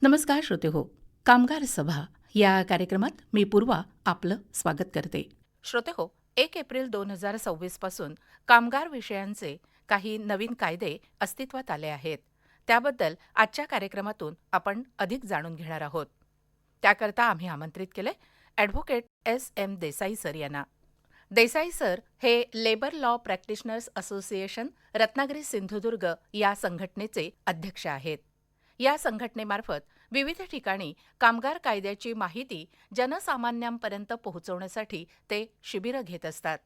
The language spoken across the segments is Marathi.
नमस्कार श्रोते हो. कामगार सभा या कार्यक्रमात मी पूर्वा आपलं स्वागत करते. श्रोते हो, 1 एप्रिल 2026 पासून कामगार विषयांचे काही नवीन कायदे अस्तित्वात आले आहेत. त्याबद्दल आजच्या कार्यक्रमातून आपण अधिक जाणून घेणार आहोत. त्याकरता आम्ही आमंत्रित केले ॲडव्होकेट S.M. देसाई सर यांना. देसाई सर हे labour law practitioners association Ratnagiri Sindhudurg या संघटनेचे अध्यक्ष आहेत. या संघटनेमार्फत विविध ठिकाणी कामगार कायद्याची माहिती जनसामान्यांपर्यंत पोहोचवण्यासाठी ते शिबिरं घेत असतात.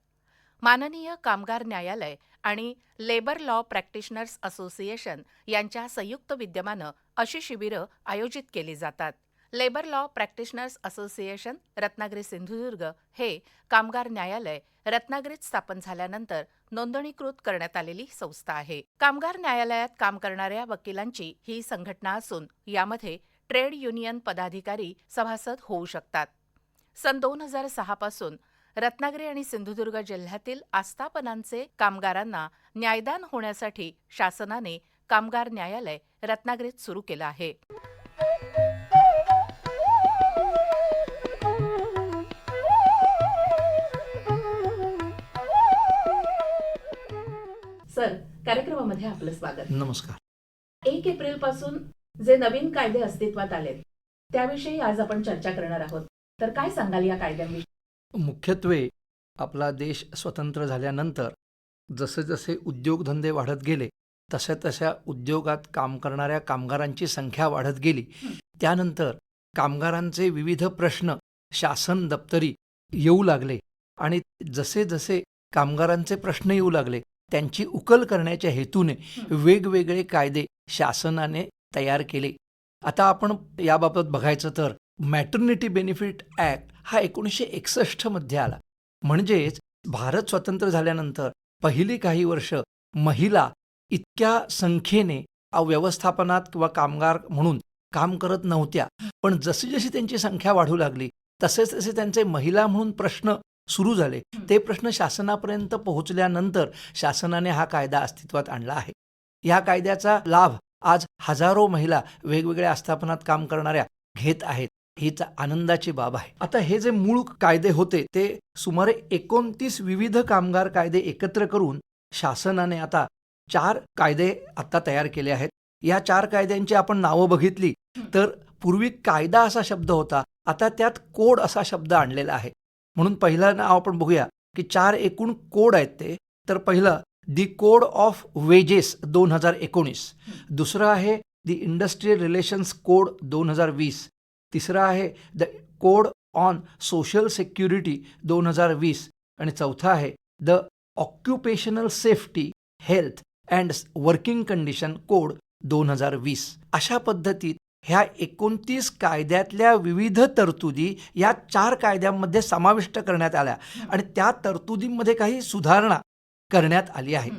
माननीय कामगार न्यायालय आणि लेबर लॉ प्रॅक्टिशनर्स असोसिएशन यांच्या संयुक्त विद्यमानं अशी शिबिरं आयोजित केली जातात. Labour law practitioners association Ratnagiri Sindhudurg हे कामगार न्यायालय रत्नागिरीत स्थापन झाल्यानंतर नोंदणीकृत करण्यात आलेली संस्था आहे. कामगार न्यायालयात काम करणाऱ्या वकिलांची ही संघटना असून यामध्ये ट्रेड युनियन पदाधिकारी सभासद होऊ शकतात. सन 2006 पासून रत्नागिरी आणि सिंधुदुर्ग जिल्ह्यातील आस्थापनांचे कामगारांना न्यायदान होण्यासाठी शासनाने कामगार न्यायालय रत्नागिरीत सुरू केलं आहे. सर, कार्यक्रमामध्ये आपलं स्वागत. नमस्कार. 1 एप्रिल पासून जे नवीन कायदे अस्तित्वात आलेत त्याविषयी आज आपण चर्चा करणार आहोत. तर काय सांगाल या कायद्यांविषयी? मुख्यत्वे आपला देश स्वतंत्र झाल्यानंतर जसे जसे उद्योगधंदे वाढत गेले तशा तशा उद्योगात काम करणाऱ्या कामगारांची संख्या वाढत गेली. त्यानंतर कामगारांचे विविध प्रश्न शासन दप्तरी येऊ लागले आणि जसे जसे कामगारांचे प्रश्न येऊ लागले त्यांची उकल करण्याच्या हेतूने वेगवेगळे कायदे शासनाने तयार केले. आता आपण याबाबत बघायचं तर मॅटर्निटी बेनिफिट ॲक्ट हा 1961 मध्ये आला. म्हणजेच भारत स्वतंत्र झाल्यानंतर पहिली काही वर्ष महिला इतक्या संख्येने व्यवस्थापनात किंवा कामगार म्हणून काम करत नव्हत्या. पण जशी जशी त्यांची संख्या वाढू लागली तसे तसे त्यांचे महिला म्हणून प्रश्न सुरू झाले. ते प्रश्न शासनापर्यंत पोहोचल्यानंतर शासनाने हा कायदा अस्तित्वात आणला आहे. या कायद्याचा लाभ आज हजारो महिला वेगवेगळ्या आस्थापनात काम करणाऱ्या घेत आहेत. हीच आनंदाची बाब आहे. आता हे जे मूळ कायदे होते ते सुमारे 29 विविध कामगार कायदे एकत्र करून शासनाने आता 4 कायदे आता तयार केले आहेत. या 4 कायद्यांची आपण नावं बघितली तर पूर्वी कायदा असा शब्द होता, आता त्यात कोड असा शब्द आणलेला आहे. म्हणून पहिलं नाव आपण बघूया की 4 एकूण कोड आहेत ते. तर पहिलं दी कोड ऑफ वेजेस 2019, दुसरं आहे दी इंडस्ट्रियल रिलेशन्स कोड 2020, तिसरं आहे the code on social security 2020 आणि चौथा आहे the occupational safety health and working condition code 2020. अशा पद्धतीत ह्या 29 कायद्यातल्या विविध तरतुदी या 4 कायद्यांमध्ये समाविष्ट करण्यात आल्या आणि त्या तरतुदींमध्ये काही सुधारणा करण्यात आली आहे.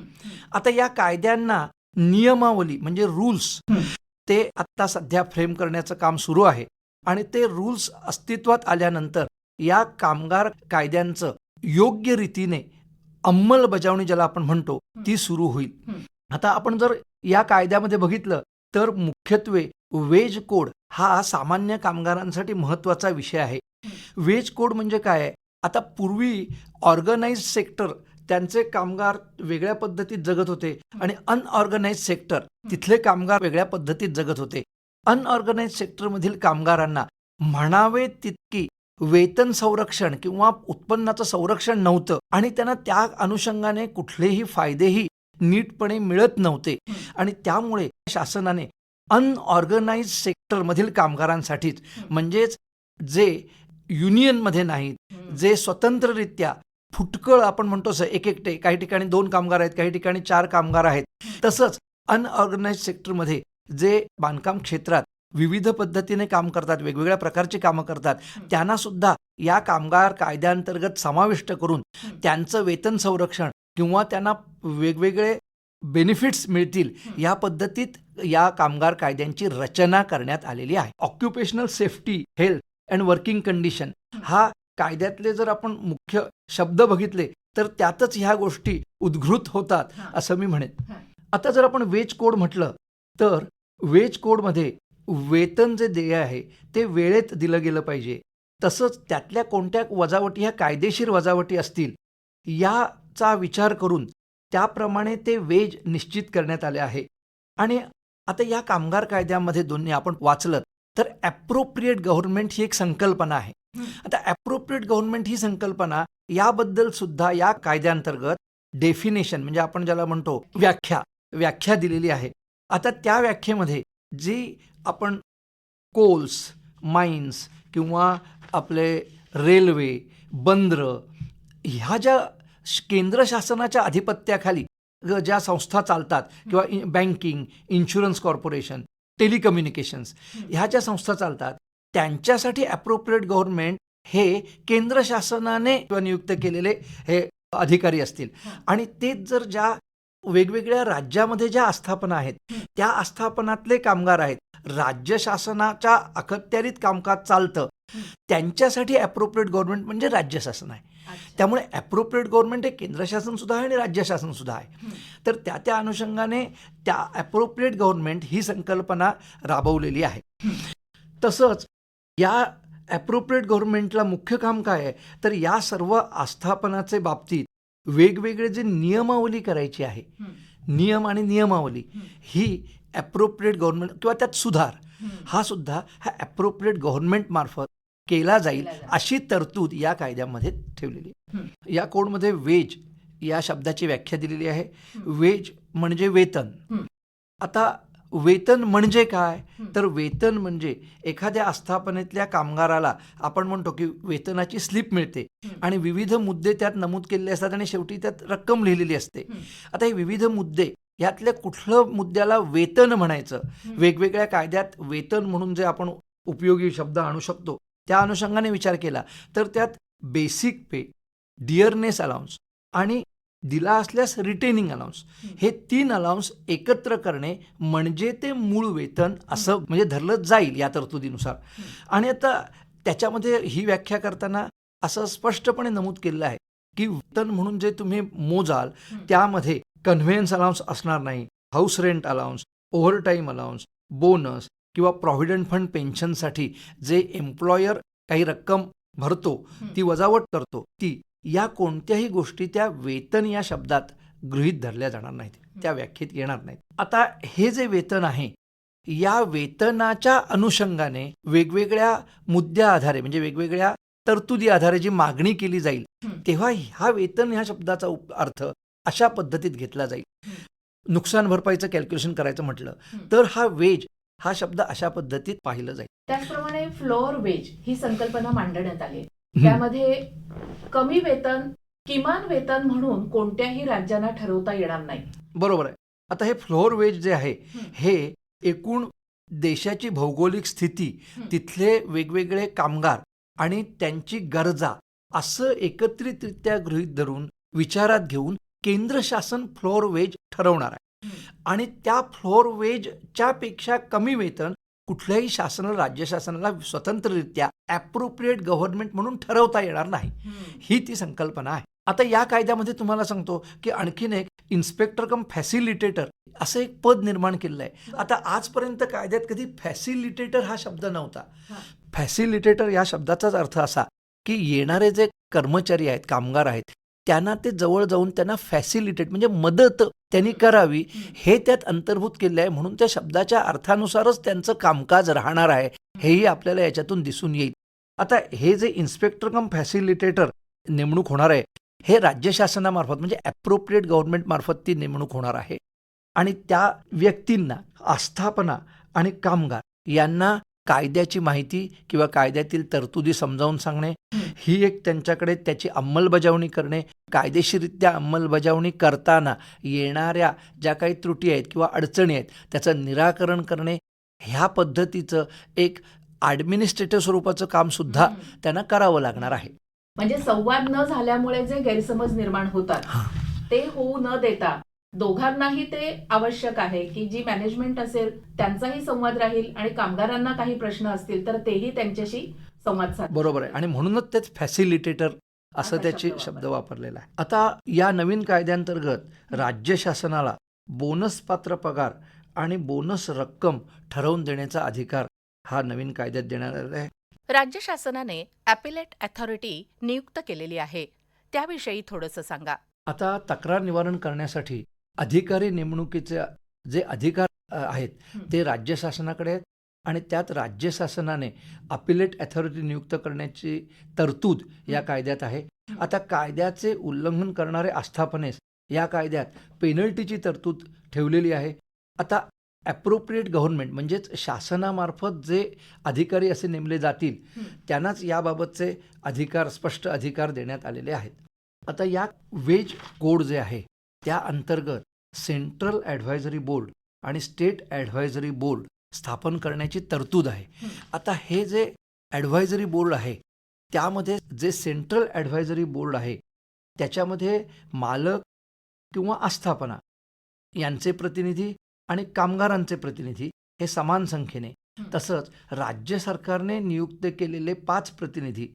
आता या कायद्यांना नियमावली म्हणजे रूल्स ते आता सध्या फ्रेम करण्याचं काम सुरू आहे आणि ते रूल्स अस्तित्वात आल्यानंतर या कामगार कायद्यांचं योग्य रीतीने अंमलबजावणी ज्याला आपण म्हणतो ती सुरू होईल. आता आपण जर या कायद्यामध्ये बघितलं तर मुख्यत्वे वेज कोड हा सामान्य कामगारांसाठी महत्त्वाचा विषय आहे. वेज कोड म्हणजे काय आहे? आता पूर्वी ऑर्गनाइज्ड सेक्टर त्यांचे कामगार वेगळ्या पद्धतीत जगत होते आणि अनऑर्गनाइज्ड सेक्टर तिथले कामगार वेगळ्या पद्धतीत जगत होते. अनऑर्गनाइज्ड सेक्टरमधील कामगारांना म्हणावे तितकी वेतन संरक्षण किंवा उत्पन्नाचं संरक्षण नव्हतं आणि त्यांना त्या अनुषंगाने कुठलेही फायदेही नीटपणे मिळत नव्हते आणि त्यामुळे शासनाने अनऑर्गनाइज्ड सेक्टरमधील कामगारांसाठीच म्हणजेच जे युनियनमध्ये नाहीत, जे स्वतंत्ररित्या फुटकळ आपण म्हणतो एकटे, काही ठिकाणी 2 कामगार आहेत, काही ठिकाणी 4 कामगार आहेत, तसंच अनऑर्गनाइज्ड सेक्टरमध्ये जे बांधकाम क्षेत्रात विविध पद्धतीने काम करतात, वेगवेगळ्या प्रकारची कामं करतात, त्यांना सुद्धा या कामगार कायद्यांतर्गत समाविष्ट करून त्यांचं वेतन संरक्षण किंवा त्यांना वेगवेगळे बेनिफिट्स मिळतील या पद्धतीत या कामगार कायद्यांची रचना करण्यात आलेली आहे. Occupational safety health and working condition हा कायद्यातले जर आपण मुख्य शब्द बघितले तर त्यातच ह्या गोष्टी उद्घृत होतात असं मी म्हणेन. आता जर आपण वेज कोड म्हटलं तर वेज कोडमध्ये वेतन जे देय आहे ते वेळेत दिलं गेलं पाहिजे. तसंच त्यातल्या कोणत्या वजावटी ह्या कायदेशीर वजावटी असतील याचा विचार करून त्याप्रमाणे ते वेज निश्चित करण्यात आले आहे. आणि आता या कामगार कायद्यामध्ये दोन्ही आपण वाचलं तर ॲप्रोप्रिएट गव्हर्नमेंट ही एक संकल्पना आहे. आता ॲप्रोप्रिएट गव्हर्नमेंट ही संकल्पना याबद्दल सुद्धा या कायद्याअंतर्गत डेफिनेशन म्हणजे आपण ज्याला म्हणतो व्याख्या दिलेली आहे. आता त्या व्याख्येमध्ये जी आपण कोल्स, माइन्स किंवा आपले रेल्वे, बंदरं ह्या ज्या केंद्र शासनाच्या अधिपत्याखाली ज्या संस्था चालतात किंवा बँकिंग, इन्शुरन्स कॉर्पोरेशन, टेलिकम्युनिकेशन्स ह्या ज्या संस्था चालतात त्यांच्यासाठी ॲप्रोप्रिएट गव्हर्नमेंट हे केंद्र शासनाने नियुक्त केलेले हे अधिकारी असतील. आणि तेच जर ज्या वेगवेगळ्या राज्यामध्ये ज्या आस्थापना आहेत त्या आस्थापनातले कामगार आहेत, राज्य शासनाच्या अखत्यारीत कामकाज चालतं त्यांच्यासाठी ॲप्रोप्रिएट गव्हर्नमेंट म्हणजे राज्य शासन आहे. त्यामुळे ॲप्रोप्रिएट गव्हर्नमेंट हे केंद्र शासन सुद्धा आहे आणि राज्य शासन सुद्धा आहे. तर त्या अनुषंगाने त्या ॲप्रोप्रिएट गव्हर्नमेंट ही संकल्पना राबवलेली आहे. तसंच या ॲप्रोप्रिएट गव्हर्नमेंटला मुख्य काम काय आहे तर या सर्व आस्थापनाचे बाबतीत वेगवेगळे जे नियमावली करायची आहे, नियम आणि नियमावली ही ॲप्रोप्रिएट गव्हर्नमेंट किंवा त्यात सुधार हा सुद्धा ह्या ॲप्रोप्रिएट गव्हर्नमेंट मार्फत केला जाईल अशी तरतूद या कायद्यामध्ये ठेवलेली आहे. या कोडमध्ये वेज या शब्दाची व्याख्या दिलेली आहे. वेज म्हणजे वेतन. आता वेतन म्हणजे काय तर वेतन म्हणजे एखाद्या आस्थापनेतल्या कामगाराला आपण म्हणतो की वेतनाची स्लिप मिळते आणि विविध मुद्दे त्यात नमूद केलेले असतात आणि शेवटी त्यात रक्कम लिहिलेली असते. आता हे विविध मुद्दे यातल्या कुठलं मुद्द्याला वेतन म्हणायचं, वेगवेगळ्या कायद्यात वेतन म्हणून जे आपण उपयोगी शब्द आणू शकतो त्या अनुषंगाने विचार केला तर त्यात बेसिक पे, डिअरनेस अलाउन्स आणि दिला असल्यास रिटेनिंग अलाउन्स हे 3 अलाउन्स एकत्र करणे म्हणजे ते मूळ वेतन असं म्हणजे धरलं जाईल या तरतुदीनुसार. आणि आता त्याच्यामध्ये ही व्याख्या करताना असं स्पष्टपणे नमूद केलेलं आहे की वेतन म्हणून जे तुम्ही मोजाल त्यामध्ये कन्व्हेयन्स अलाउन्स असणार नाही, house rent allowance, overtime allowance, bonus किंवा प्रॉव्हिडंट फंड पेन्शनसाठी जे एम्प्लॉयर काही रक्कम भरतो ती वजावट करतो ती या कोणत्याही गोष्टी त्या वेतन या शब्दात गृहीत धरल्या जाणार नाहीत, त्या व्याख्येत येणार नाहीत. आता हे जे वेतन आहे या वेतनाच्या अनुषंगाने वेगवेगळ्या मुद्द्या आधारे म्हणजे वेगवेगळ्या तरतुदी आधारे जी मागणी केली जाईल तेव्हा ह्या वेतन ह्या शब्दाचा अर्थ अशा पद्धतीत घेतला जाईल. नुकसान भरपाईचं कॅल्क्युलेशन करायचं म्हटलं तर हा वेज हा शब्द अशा पद्धतीत पाहिलं जाईल. त्याचप्रमाणे फ्लोअर वेज ही संकल्पना मांडण्यात आली. त्यामध्ये कमी वेतन किमान वेतन म्हणून कोणत्याही राज्यांना ठरवता येणार नाही. बरोबर आहे. आता हे फ्लोअर वेज जे आहे हे एकूण देशाची भौगोलिक स्थिती, तिथले वेगवेगळे कामगार आणि त्यांची गरजा असं एकत्रितरित्या गृहीत धरून विचारात घेऊन केंद्र शासन फ्लोअर वेज ठरवणार आहे. आणि त्या फ्लोअर वेजच्या पेक्षा कमी वेतन कुठल्याही शासनाला, राज्य शासनाला स्वतंत्ररित्या ॲप्रोप्रिएट गव्हर्नमेंट म्हणून ठरवता येणार नाही, ही ती संकल्पना आहे. आता या कायद्यामध्ये तुम्हाला सांगतो की आणखीन एक इन्स्पेक्टर कम फॅसिलिटेटर असं एक पद निर्माण केलेलं आहे. आता आजपर्यंत कायद्यात कधी फॅसिलिटेटर हा शब्द नव्हता. फॅसिलिटेटर या शब्दाचाच अर्थ असा की येणारे जे कर्मचारी आहेत, कामगार आहेत, त्यांना ते जवळ जाऊन त्यांना फॅसिलिटेट म्हणजे मदत त्यांनी करावी हे त्यात अंतर्भूत केलं आहे. म्हणून त्या शब्दाच्या अर्थानुसारच त्यांचं कामकाज राहणार आहे हेही आपल्याला याच्यातून दिसून येईल. आता हे जे इन्स्पेक्टर कम फॅसिलिटेटर नेमणूक होणार आहे हे राज्य शासनामार्फत म्हणजे ॲप्रोप्रिएट गव्हर्नमेंट मार्फत ती नेमणूक होणार आहे. आणि त्या व्यक्तींना आस्थापना आणि कामगार यांना कायद्याची माहिती किंवा कायद्यातील तरतुदी समजावून सांगणे ही एक त्यांच्याकडे त्याची अंमलबजावणी करणे, कायदेशीररित्या अंमलबजावणी करताना येणाऱ्या ज्या काही त्रुटी आहेत किंवा अडचणी आहेत त्याचं निराकरण करणे ह्या पद्धतीचं एक ॲडमिनिस्ट्रेटिव्ह स्वरूपाचं काम सुद्धा त्यांना करावं लागणार आहे. म्हणजे संवाद न झाल्यामुळे जे गैरसमज निर्माण होतात ते होऊ न देता दोघांनाही ते आवश्यक आहे की जी मॅनेजमेंट असेल त्यांचाही संवाद राहील आणि कामगारांना काही प्रश्न असतील तर तेही त्यांच्याशी संवाद साधतील. बरोबर आहे. आणि म्हणूनच तेच फॅसिलिटेटर असं त्याचे शब्द वापरलेला आहे. आता या नवीन कायद्यांतर्गत राज्य शासनाला बोनस पात्र पगार आणि बोनस रक्कम ठरवून देण्याचा अधिकार हा नवीन कायद्यात देण्यात आलेला आहे. राज्य शासनाने ॲपिलेट अथॉरिटी नियुक्त केलेली आहे, त्याविषयी थोडंसं सांगा. आता तक्रार निवारण करण्यासाठी अधिकारी नेमणुकीचे जे अधिकार आहेत ते राज्य शासनाकडे आहेत आणि त्यात राज्य शासनाने अपिलेट अथॉरिटी नियुक्त करण्याची तरतूद या कायद्यात आहे. आता कायद्याचे उल्लंघन करणारे आस्थापनेस या कायद्यात पेनल्टीची तरतूद ठेवलेली आहे. आता ॲप्रोप्रिएट गव्हर्नमेंट म्हणजेच शासनामार्फत जे अधिकारी असे नेमले जातील त्यांनाच याबाबतचे स्पष्ट अधिकार देण्यात आलेले आहेत. आता या वेज कोड जे आहे त्या अंतर्गत सेंट्रल ॲडव्हायझरी बोर्ड आणि स्टेट ॲडव्हायझरी बोर्ड स्थापन करण्याची तरतूद आहे. आता हे जे ॲडव्हायझरी बोर्ड आहे त्यामध्ये जे सेंट्रल ॲडव्हायझरी बोर्ड आहे त्याच्यामध्ये मालक किंवा आस्थापना यांचे प्रतिनिधी आणि कामगारांचे प्रतिनिधी हे समान संख्येने, तसंच राज्य सरकारने नियुक्त केलेले 5 प्रतिनिधी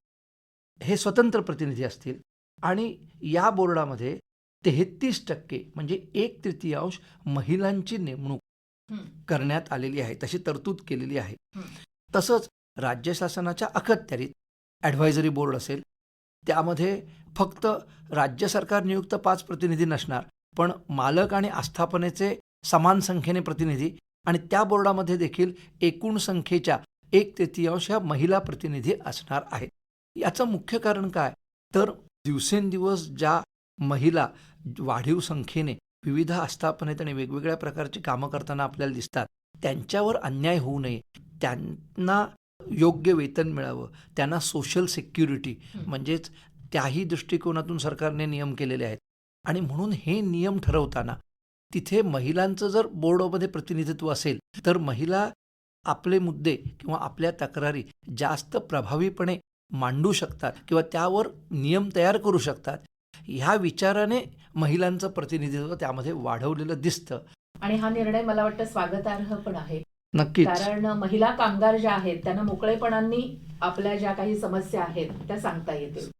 हे स्वतंत्र प्रतिनिधी असतील आणि या बोर्डामध्ये 33% म्हणजे 1/3 महिलांची नेमणूक करण्यात आलेली आहे, तशी तरतूद केलेली आहे. तसंच राज्य शासनाच्या अखत्यारीत ॲडव्हायझरी बोर्ड असेल त्यामध्ये फक्त राज्य सरकार नियुक्त 5 प्रतिनिधी नसणार, पण मालक आणि आस्थापनेचे समान संख्येने प्रतिनिधी आणि त्या बोर्डामध्ये देखील एकूण संख्येच्या 1/3 महिला प्रतिनिधी असणार आहेत. याचं मुख्य कारण काय तर दिवसेंदिवस ज्या महिला वाढीव संख्येने विविध आस्थापनेत आणि वेगवेगळ्या प्रकारची कामं करताना आपल्याला दिसतात, त्यांच्यावर अन्याय होऊ नये, त्यांना योग्य वेतन मिळावं, त्यांना सोशल सिक्युरिटी म्हणजेच त्याही दृष्टिकोनातून सरकारने नियम केलेले आहेत. आणि म्हणून हे नियम ठरवताना तिथे महिलांचं जर बोर्डमध्ये प्रतिनिधित्व असेल तर महिला आपले मुद्दे किंवा आपल्या तक्रारी जास्त प्रभावीपणे मांडू शकतात किंवा त्यावर नियम तयार करू शकतात. ह्या विचाराने महिलांचं प्रतिनिधित्व त्यामध्ये वाढवलेलं दिसतं. आणि हा निर्णय मला वाटतं स्वागतार्ह पण आहे. नक्कीच. कारण महिला कामगार ज्या आहेत त्यांना मोकळेपणाने आपल्या ज्या काही समस्या आहेत त्या सांगता येतील.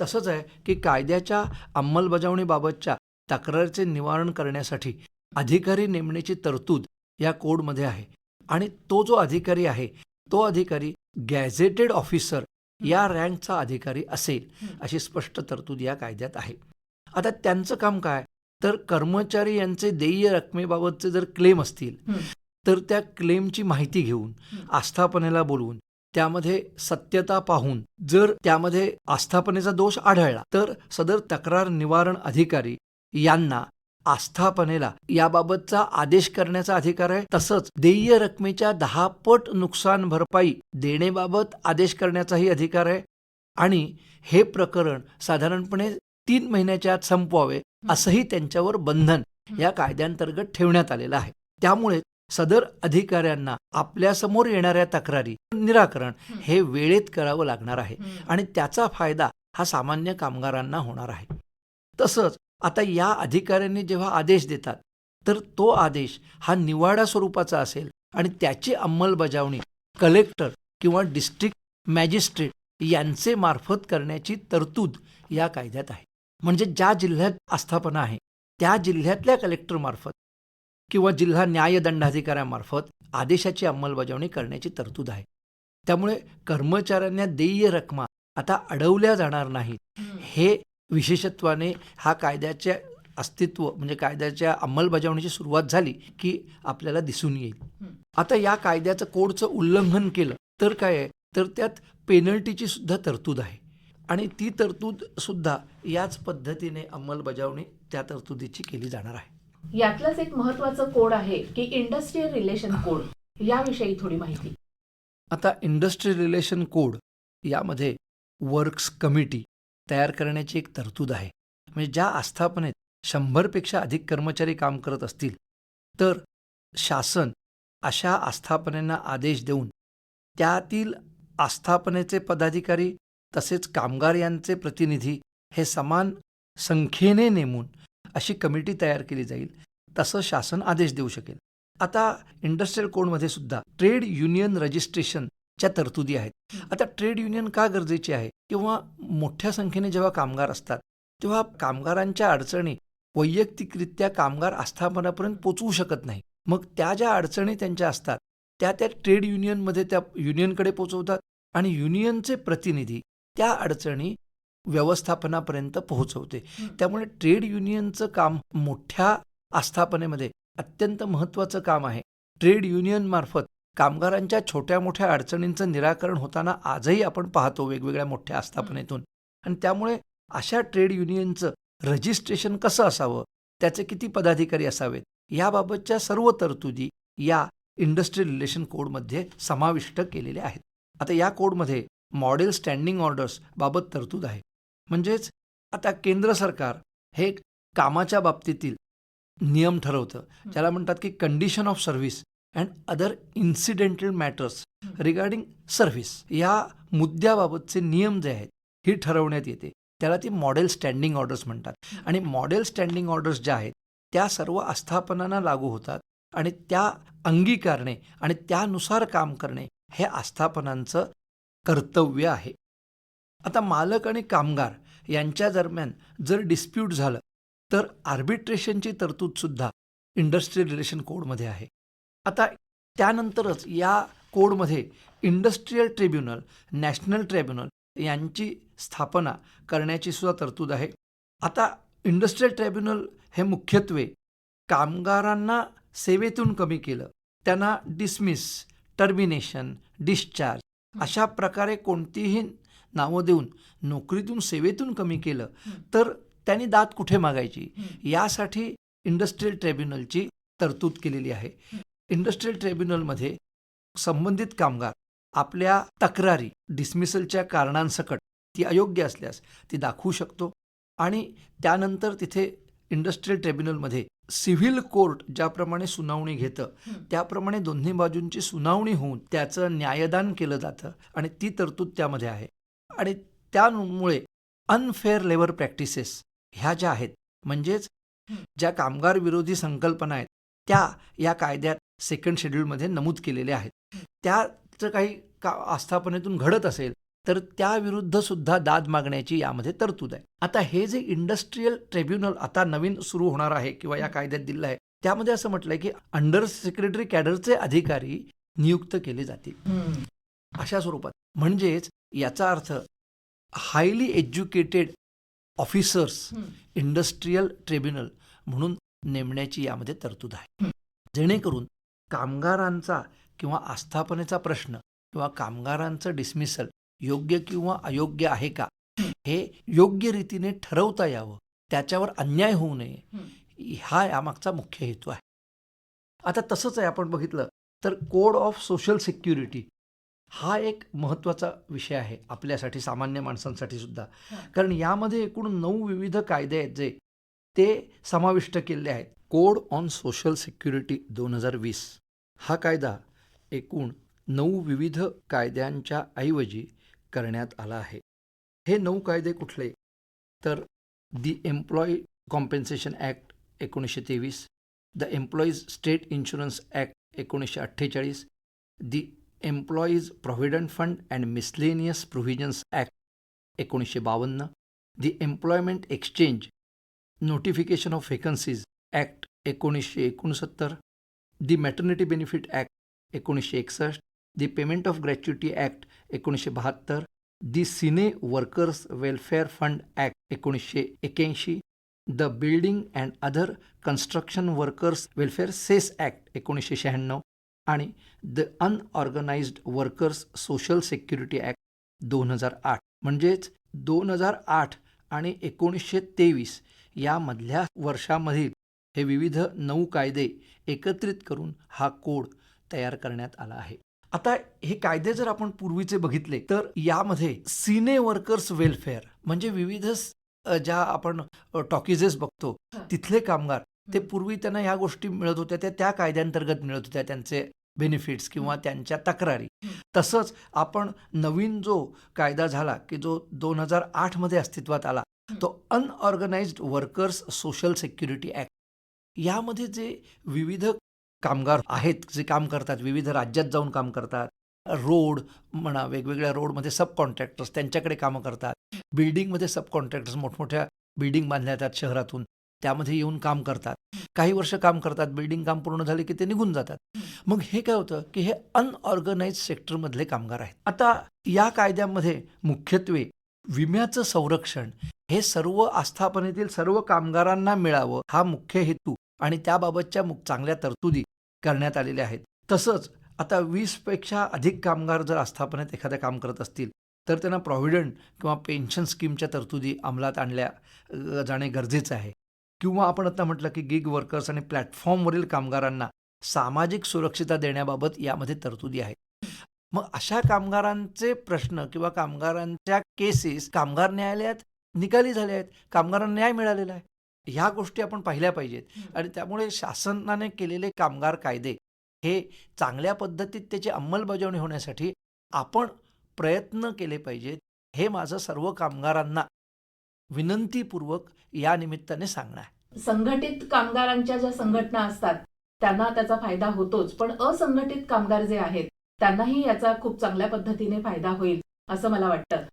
तसंच आहे की कायद्याच्या अंमलबजावणीबाबतच्या तक्रारीचे निवारण करण्यासाठी अधिकारी नेमण्याची तरतूद या कोडमध्ये आहे आणि तो जो अधिकारी आहे तो अधिकारी गॅझेटेड ऑफिसर या रँकचा अधिकारी असेल अशी स्पष्ट तरतूद या कायद्यात आहे. आता त्यांचं काम काय तर कर्मचारी यांचे देय रकमेबाबतचे जर क्लेम असतील तर त्या क्लेमची माहिती घेऊन आस्थापनेला बोलवून त्यामध्ये सत्यता पाहून जर त्यामध्ये आस्थापनेचा दोष आढळला तर सदर तक्रार निवारण अधिकारी यांना आस्थापनेला याबाबतचा आदेश करण्याचा अधिकार आहे. तसंच देय रकमेच्या 10 पट नुकसान भरपाई देण्याबाबत आदेश करण्याचाही अधिकार आहे आणि हे प्रकरण साधारणपणे 3 महिन्याच्या आत संपवावे असंही त्यांच्यावर बंधन या कायद्यांतर्गत ठेवण्यात आलेलं आहे. त्यामुळे सदर अधिकाऱ्यांना आपल्यासमोर येणाऱ्या तक्रारी निराकरण हे वेळेत करावं लागणार आहे आणि त्याचा फायदा हा सामान्य कामगारांना होणार आहे. तसंच आता या अधिकाऱ्यांनी जेव्हा आदेश देतात तर तो आदेश हा निवाडा स्वरूपाचा असेल आणि त्याची अंमलबजावणी कलेक्टर किंवा डिस्ट्रिक्ट मॅजिस्ट्रेट यांचे मार्फत करण्याची तरतूद या कायद्यात आहे. म्हणजे ज्या जिल्ह्यात आस्थापना आहे त्या जिल्ह्यातल्या कलेक्टरमार्फत किंवा जिल्हा न्यायदंडाधिकाऱ्यामार्फत आदेशाची अंमलबजावणी करण्याची तरतूद आहे. त्यामुळे कर्मचाऱ्यांना देय रकमा आता अडवल्या जाणार नाहीत हे विशेषत्वाने हा कायद्याचे अस्तित्व म्हणजे कायद्याच्या अंमलबजावणीची सुरुवात झाली की आपल्याला दिसून येईल. आता या कायद्याचं कोडचं उल्लंघन केलं तर काय आहे तर त्यात पेनल्टीची सुद्धा तरतूद आहे आणि ती तरतूद सुद्धा याच पद्धतीने अंमलबजावणी त्या तरतुदीची केली जाणार आहे. यातलंच एक महत्वाचं कोड आहे की इंडस्ट्रियल रिलेशन कोड, याविषयी थोडी माहिती. आता इंडस्ट्रियल रिलेशन कोड यामध्ये वर्क्स कमिटी तयार करण्याची एक तरतूद आहे. म्हणजे ज्या आस्थापनेत 100पेक्षा अधिक कर्मचारी काम करत असतील तर शासन अशा आस्थापनांना आदेश देऊन त्यातील आस्थापनेचे पदाधिकारी तसेच कामगार यांचे प्रतिनिधी हे समान संख्येने नेमून अशी कमिटी तयार केली जाईल तसं शासन आदेश देऊ शकेल. आता इंडस्ट्रियल कोडमध्ये सुद्धा ट्रेड युनियन रजिस्ट्रेशनच्या तरतुदी आहेत. आता ट्रेड युनियन का गरजेची आहे किंवा मोठ्या संख्येने जेव्हा कामगार असतात तेव्हा कामगारांच्या अडचणी वैयक्तिकरित्या कामगार आस्थापनापर्यंत पोचवू शकत नाही मग त्या ज्या अडचणी त्यांच्या असतात त्या ट्रेड युनियनमध्ये त्या युनियनकडे पोहोचवतात आणि युनियनचे प्रतिनिधी त्या अडचणी व्यवस्थापनापर्यंत पोहोचवते. त्यामुळे ट्रेड युनियनचं काम मोठ्या आस्थापनेमध्ये अत्यंत महत्त्वाचं काम आहे. ट्रेड युनियन मार्फत कामगारांच्या छोट्या मोठ्या अडचणींचं निराकरण होताना आजही आपण पाहतो वेगवेगळ्या मोठ्या आस्थापनेतून. आणि त्यामुळे अशा ट्रेड युनियनचं रजिस्ट्रेशन कसं असावं, त्याचे किती पदाधिकारी असावेत, याबाबतच्या सर्व तरतुदी या इंडस्ट्रियल रिलेशन कोडमध्ये समाविष्ट केलेल्या आहेत. आता या कोडमध्ये मॉडेल स्टँडिंग ऑर्डर्स बाबत तरतूद आहे. म्हणजेच आता केंद्र सरकार हे कामाच्या बाबतीतील नियम ठरवतं, ज्याला म्हणतात की condition of service and other incidental matters regarding service, या मुद्द्याबाबतचे नियम जे आहेत ही ठरवण्यात येते. त्याला ती मॉडेल स्टँडिंग ऑर्डर्स म्हणतात. आणि मॉडेल स्टँडिंग ऑर्डर्स ज्या आहेत त्या सर्व आस्थापनांना लागू होतात आणि त्या अंगीकारणे आणि त्यानुसार काम करणे हे आस्थापनांचं कर्तव्य आहे. आता मालक आणि कामगार यांच्या दरम्यान जर डिस्प्यूट झालं तर आर्बिट्रेशनची तरतूदसुद्धा इंडस्ट्रियल रिलेशन कोडमध्ये आहे. आता त्यानंतरच या कोडमध्ये इंडस्ट्रियल ट्रिब्युनल, नॅशनल ट्रिब्युनल यांची स्थापना करण्याची सुद्धा तरतूद आहे. आता इंडस्ट्रियल ट्रिब्युनल हे मुख्यत्वे कामगारांना सेवेतून कमी केलं, त्यांना डिसमिस, टर्मिनेशन, डिस्चार्ज अशा प्रकारे कोणतीही नावं देऊन नोकरीतून सेवेतून कमी केलं तर त्यांनी दाद कुठे मागायची, यासाठी इंडस्ट्रियल ट्रिब्युनलची तरतूद केलेली आहे. इंडस्ट्रियल ट्रिब्युनलमध्ये संबंधित कामगार आपल्या तक्रारी डिसमिसलच्या कारणांसकट ती अयोग्य असल्यास ती दाखवू शकतो आणि त्यानंतर तिथे इंडस्ट्रियल ट्रिब्युनलमध्ये सिव्हिल कोर्ट ज्याप्रमाणे सुनावणी घेतं त्याप्रमाणे दोन्ही बाजूंची सुनावणी होऊन त्याचं न्यायदान केलं जातं आणि ती तरतूद त्यामध्ये आहे. आणि त्यामुळे अनफेअर लेबर प्रॅक्टिसेस ह्या ज्या आहेत, म्हणजेच ज्या कामगार विरोधी संकल्पना आहेत त्या या कायद्यात सेकंड शेड्यूलमध्ये नमूद केलेल्या आहेत. त्याचं काही आस्थापनेतून घडत असेल तर त्याविरुद्ध सुद्धा दाद मागण्याची यामध्ये तरतूद आहे. आता हे जे इंडस्ट्रियल ट्रिब्युनल आता नवीन सुरू होणार आहे किंवा या कायद्यात दिलं आहे त्यामध्ये असं म्हटलंय की अंडर सेक्रेटरी कॅडरचे अधिकारी नियुक्त केले जातील अशा स्वरूपात. म्हणजेच याचा अर्थ highly educated officers industrial tribunal म्हणून नेमण्याची यामध्ये तरतूद आहे, जेणेकरून कामगारांचा किंवा आस्थापनेचा प्रश्न किंवा कामगारांचं डिसमिसल योग्य किंवा अयोग्य आहे का हे योग्य रीतीने ठरवता यावं, त्याच्यावर अन्याय होऊ नये, हा यामागचा मुख्य हेतू आहे. आता तसंच आहे, आपण बघितलं तर कोड ऑफ सोशल सिक्युरिटी हा एक महत्त्वाचा विषय आहे आपल्यासाठी, सामान्य माणसांसाठी सुद्धा. कारण यामध्ये एकूण 9 विविध कायदे आहेत जे ते समाविष्ट केलेले आहेत. कोड ऑन सोशल सिक्युरिटी 2020 हा कायदा एकूण 9 विविध कायद्यांच्या ऐवजी करण्यात आला आहे. हे 9 कायदे कुठले तर the employee compensation act 1923, the employees state insurance act 1948, the employees provident fund and miscellaneous provisions act 1952, the employment exchange notification of vacancies act 1969, the maternity benefit act 1961, the payment of gratuity act 1972, the cine workers welfare fund act 1981, the building and other construction workers welfare cess act 1996 आणि the unorganised workers social security act 2008. म्हणजेच 2008 आणि 1923 यामधल्या वर्षामधील हे विविध 9 कायदे एकत्रित करून हा कोड तयार करण्यात आला आहे. आता हे कायदे जर आपण पूर्वीचे बघितले तर यामध्ये सिने वर्कर्स वेलफेअर म्हणजे विविध ज्या आपण टॉकीजेस बघतो तिथले कामगार, ते पूर्वी त्यांना ह्या गोष्टी मिळत होत्या त्या कायद्यांतर्गत मिळत होत्या, त्यांचे बेनिफिट्स किंवा त्यांच्या तक्रारी. तसंच आपण नवीन जो कायदा झाला की जो 2008 मध्ये अस्तित्वात आला तो unorganised workers social security act, यामध्ये जे विविध कामगार आहेत जे काम करतात, विविध राज्यात जाऊन काम करतात, रोड म्हणा, वेगवेगळ्या रोडमध्ये सब कॉन्ट्रॅक्टर्स त्यांच्याकडे कामं करतात, बिल्डिंगमध्ये सब कॉन्ट्रॅक्टर्स मोठमोठ्या बिल्डिंग बांधल्या जातात शहरातून त्यामध्ये येऊन काम करतात. काही वर्ष काम करतात, बिल्डिंग काम पूर्ण झाले की ते निघून जातात. मग हे काय होतं की हे अनऑर्गनाइज सेक्टरमधले कामगार आहेत. आता या कायद्यामध्ये मुख्यत्वे विम्याचं संरक्षण हे सर्व आस्थापनेतील सर्व कामगारांना मिळावं हा मुख्य हेतू आणि त्याबाबतच्या चांगल्या तरतुदी करण्यात आलेल्या आहेत. तसंच आता 20पेक्षा अधिक कामगार जर आस्थापनेत एखादं काम करत असतील तर त्यांना प्रॉव्हिडंट किंवा पेन्शन स्कीमच्या तरतुदी अंमलात आणल्या जाणे गरजेचं आहे. किंवा आपण आता म्हटलं की गिग वर्कर्स आणि प्लॅटफॉर्मवरील कामगारांना सामाजिक सुरक्षितता देण्याबाबत यामध्ये तरतुदी आहेत. मग अशा कामगारांचे प्रश्न किंवा कामगारांच्या केसेस कामगार न्यायालयात निकाली झाल्या आहेत, कामगारांना न्याय मिळालेला आहे. ह्या गोष्टी आपण पाहिल्या पाहिजेत आणि त्यामुळे शासनाने केलेले कामगार कायदे हे चांगल्या पद्धतीत त्याची अंमलबजावणी होण्यासाठी आपण प्रयत्न केले पाहिजेत. हे माझं सर्व कामगारांना विनंतीपूर्वक या निमित्ताने सांगणं आहे. संघटित कामगारांच्या ज्या संघटना असतात त्यांना त्याचा फायदा होतोच, पण असंघटित कामगार जे आहेत त्यांनाही याचा खूप चांगल्या पद्धतीने फायदा होईल असं मला वाटतं.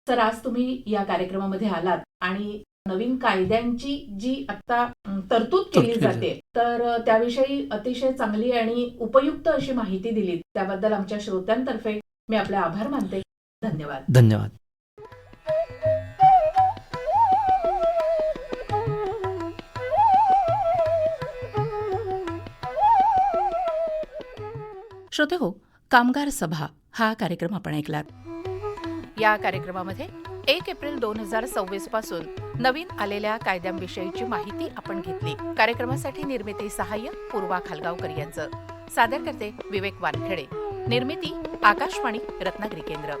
तर आज तुम्ही या कार्यक्रमामध्ये आलात आणि नवीन कायद्यांची जी आता तरतूद केली जाते तर त्याविषयी अतिशय चांगली आणि उपयुक्त अशी माहिती दिली. त्याबद्दल आमच्या श्रोत्यांतर्फे मी आपले आभार मानते. धन्यवाद. धन्यवाद. श्रोते हो, कामगार सभा हा कार्यक्रम आपण ऐकलात. या कार्यक्रमामध्ये 1 एप्रिल 2026 पासून नवीन आलेल्या कायद्यांविषयीची माहिती आपण घेतली. कार्यक्रमासाठी निर्मिती सहाय्य पूर्वा खालगावकर यांचं. सादर करते विवेक वानखेडे. निर्मिती आकाशवाणी रत्नागिरी केंद्र.